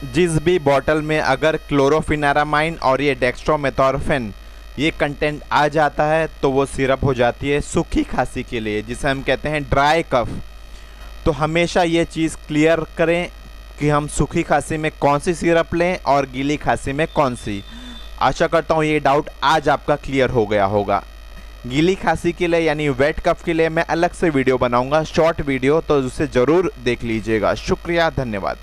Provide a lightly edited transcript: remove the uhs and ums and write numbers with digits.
जिस भी बॉटल में अगर क्लोरोफिनारामाइन और ये डेक्स्ट्रोमेथोर्फिन ये कंटेंट आ जाता है तो वो सिरप हो जाती है सूखी खांसी के लिए, जिसे हम कहते हैं ड्राई कफ। तो हमेशा ये चीज़ क्लियर करें कि हम सूखी खांसी में कौन सी सिरप लें और गीली खांसी में कौन सी। आशा करता हूँ ये डाउट आज आपका क्लियर हो गया होगा। गीली खांसी के लिए यानी वेट कफ के लिए मैं अलग से वीडियो बनाऊंगा, शॉर्ट वीडियो, तो उसे ज़रूर देख लीजिएगा। शुक्रिया, धन्यवाद।